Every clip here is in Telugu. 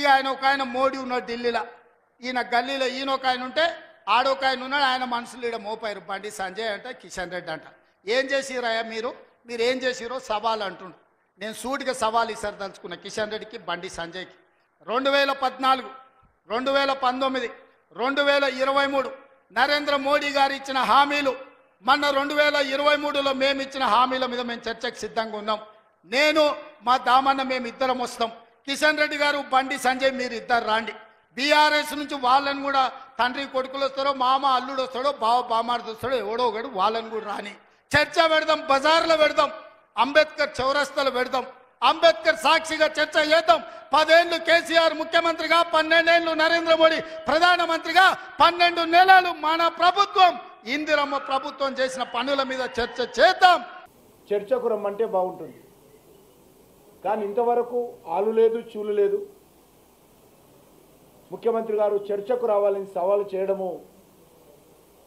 ఇక ఆయన ఒక ఆయన మోడీ ఉన్నాడు ఢిల్లీలో, ఈయన గల్లీలో ఈయన ఒక ఆయన ఉంటే ఆడొక ఆయన ఉన్నాడు, ఆయన మనుషులు ఈడ మోపారు, బండి సంజయ్ అంట కిషన్ రెడ్డి అంట. ఏం చేసిరయ్యా మీరు ఏం చేసిరో సవాల్ అంటుండు. నేను సూటిగా సవాల్ ఇసరదలుచుకున్న కిషన్ రెడ్డికి బండి సంజయ్కి. 2014, 2019, 2023 నరేంద్ర మోడీ గారు ఇచ్చిన హామీలు, మొన్న 2023లో మేము ఇచ్చిన హామీల మీద మేము చర్చకు సిద్ధంగా ఉన్నాం. నేను మా దామన్న మేము ఇద్దరం వస్తాం. కిషన్ రెడ్డి గారు బండి సంజయ్ మీరు ఇద్దరు రాండి. బీఆర్ఎస్ నుంచి వాళ్ళని కూడా తండ్రి కొడుకులు వస్తారో, మామ అల్లుడు వస్తాడో, బావ బామార్ది వస్తాడో, ఎవడో ఒకడు వాళ్ళని కూడా రాని చర్చ పెడదాం, బజార్లో పెడదాం, అంబేద్కర్ చౌరస్తాలో పెడదాం, అంబేద్కర్ సాక్షిగా చర్చ చేద్దాం. 10 ఏళ్ళు కేసీఆర్ ముఖ్యమంత్రిగా, 12 ఏళ్ళు నరేంద్ర మోడీ ప్రధానమంత్రిగా, 12 నెలలు మన ప్రభుత్వం ఇందిరమ్మ ప్రభుత్వం చేసిన పనుల మీద చర్చ చేద్దాం. చర్చకు రమ్మంటే బాగుంటుంది, కానీ ఇంతవరకు ఆలు లేదు చూలు లేదు. ముఖ్యమంత్రి గారు చర్చకు రావాలని సవాలు చేయడము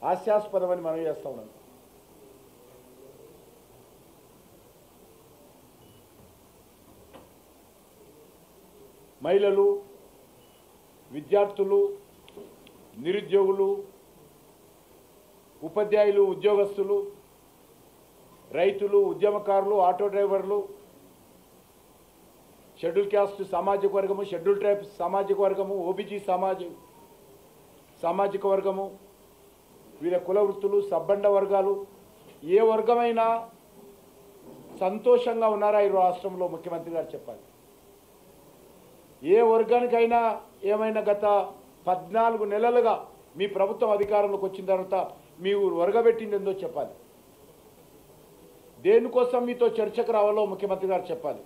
హాస్యాస్పదమని మనం చేస్తా ఉన్నాం. మహిళలు, విద్యార్థులు, నిరుద్యోగులు, ఉపాధ్యాయులు, ఉద్యోగస్తులు, రైతులు, ఉద్యమకారులు, ఆటో డ్రైవర్లు, షెడ్యూల్ క్యాస్ట్ సామాజిక వర్గము, షెడ్యూల్ ట్రైబ్ సామాజిక వర్గము, ఓబీసీ సామాజిక వర్గము, వీళ్ళ కుల వృత్తులు, సబ్బండ వర్గాలు, ఏ వర్గమైనా సంతోషంగా ఉన్నారా ఈ రాష్ట్రంలో? ముఖ్యమంత్రి గారు చెప్పాలి. ఏ వర్గానికైనా ఏమైనా గత 14 నెలలుగా మీ ప్రభుత్వం అధికారంలోకి వచ్చిన తర్వాత మీ వర్గబెట్టింది ఏందో చెప్పాలి. దేనికోసం మీతో చర్చకు రావాలో ముఖ్యమంత్రి గారు చెప్పాలి.